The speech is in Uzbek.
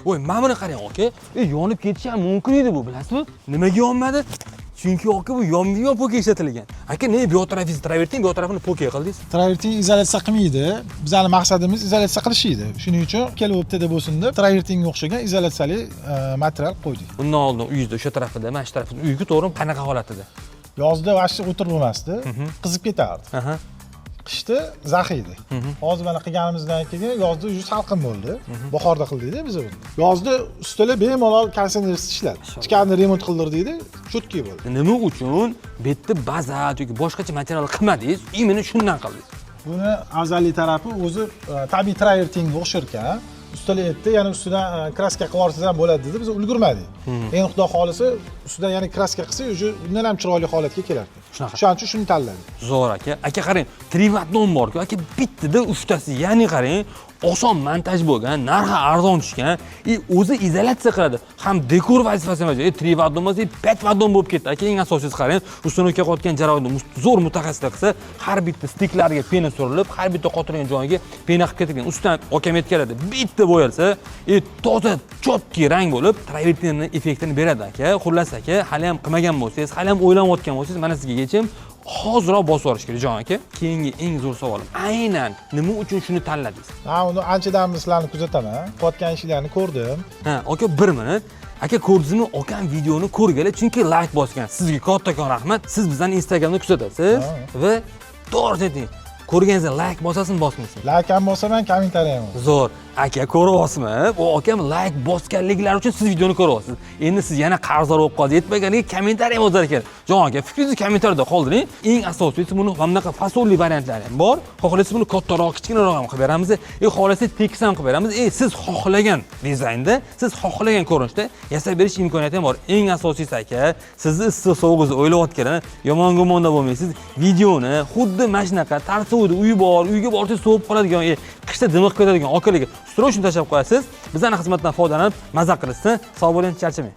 Voy, mana buni qarang aka. Yonib ketishi ham mumkin edi bu, bilasizmi? Nimaga yonmadi? Chunki aka bu yonma poka ishlatilgan. Aka, bu yoq tarafingizni traverting, bu yoq tarafini poka qildingiz. Traverting izolyatsiya qilmaydi. Bizning maqsadimiz izolyatsiya qilish edi. Shuning uchun kelib o'tdi bo'lsin deb travertingga o'xshagan izolyatsiyali material qo'ydik. Bundan oldin uyingizda o'sha tarafida, mana shu tarafida uyga to'g'ri qanaqa holatida? Yozda vashti o'tirib bo'lmasdi, qizib ketardi. Qishda zax edi. Hozir mana qilganimizdan keyin yozda uyi salqin bo'ldi. Bahorda qildikda biz buni. Yozda ustalar bemalol konditsionersiz ishladi. Ichkarini remont qildirdikda, chotki bo'ldi. Nima uchun bu yerda baza yoki boshqacha material qilmadingiz? Imini shundan qildingiz. Buni afzallik tarafi o'zi tabiiy travertingga o'xshar ekan. Ustalar aytdi, yana ustidan kraska qilib yuborsangiz ham bo'ladi dedi. Biz ulgurmadik. Endi xudo xolisa ustidan yana kraska qilsak, o'sha undan ham chiroyli holatga kelardi. Shuning uchun shuni tanladik. Zo'r aka. Aka qarang, trivatlon bor-ku, aka bittada uchtasi, ya'ni qarang, oson montaj bo'lgan, narxi arzon tushgan, o'zi izolyatsiya qiladi. Ham dekor vazifasi emas, trivatlon emas, petvatlon bo'lib ketdi. Aka, eng asosiysi qarang, ustonovka qotgan jarayonni zo'r mutaxassislar qilsa, har bitta stiklarga pena surilib, har bitta qotirgan joyiga pena qilib ketilgan. Ustidan okam yetkazadi. Bitta bo'yalsa, toza, chotki rang bo'lib, travertin effektini beradi aka. Xullas aka, hali ham qilmagan bo'lsangiz, hali ham o'ylanayotgan bo'lsangiz, mana sizga yechim hozirroq bosib yuborish kerak jon aka. Keyingi eng zo'r savolim, aynan nima uchun shuni tanladingiz? Uni anchadan sizlarni kuzataman. Qotgan ishlarni ko'rdim. Aka, 1 minut. Aka, ko'rdingizmi? Akam videoni ko'rgani, chunki like bosgan. Sizga kattakon rahmat. Siz bizning Instagramda kuzatasiz va to'g'ri ayting. Ko'rganingizda like bosasizmi, bosmaysizmi? Like ham bosaman, kommentariy ham. Zo'r. Aka, ko'ryapsizmi? Bu akam like bosganliklari uchun siz videoni ko'ryapsiz. Endi siz yana qarzdor bo'lib qoldi, yetmaganiga kommentariy yozar ekan. Jon aka, fikringizni kommentariyada qoldiring. Eng asosiysi buni bunaqa fasolli variantlari ham bor. Xohlasangiz buni kattaroq, kichkinaroq ham qilib beramiz. Xohlasangiz tekis ham qilib beramiz. Siz xohlagan dizaynda, siz xohlagan ko'rinishda yasab berish imkoniyati ham bor. Eng asosiysi aka, sizni issiq sovugingizni o'ylayotgan, yomon gumonda bo'lmaysiz. Videoni xuddi mana shunaqa tarsuvda uyi bor, uyga borsangiz sovib qoladigan, qishda dimiq ketadigan okalarga stroshni tashlab qo'yasiz. Bizning xizmatdan foydalanib, maza qilishsin. Sog' bo'ling, charchamang.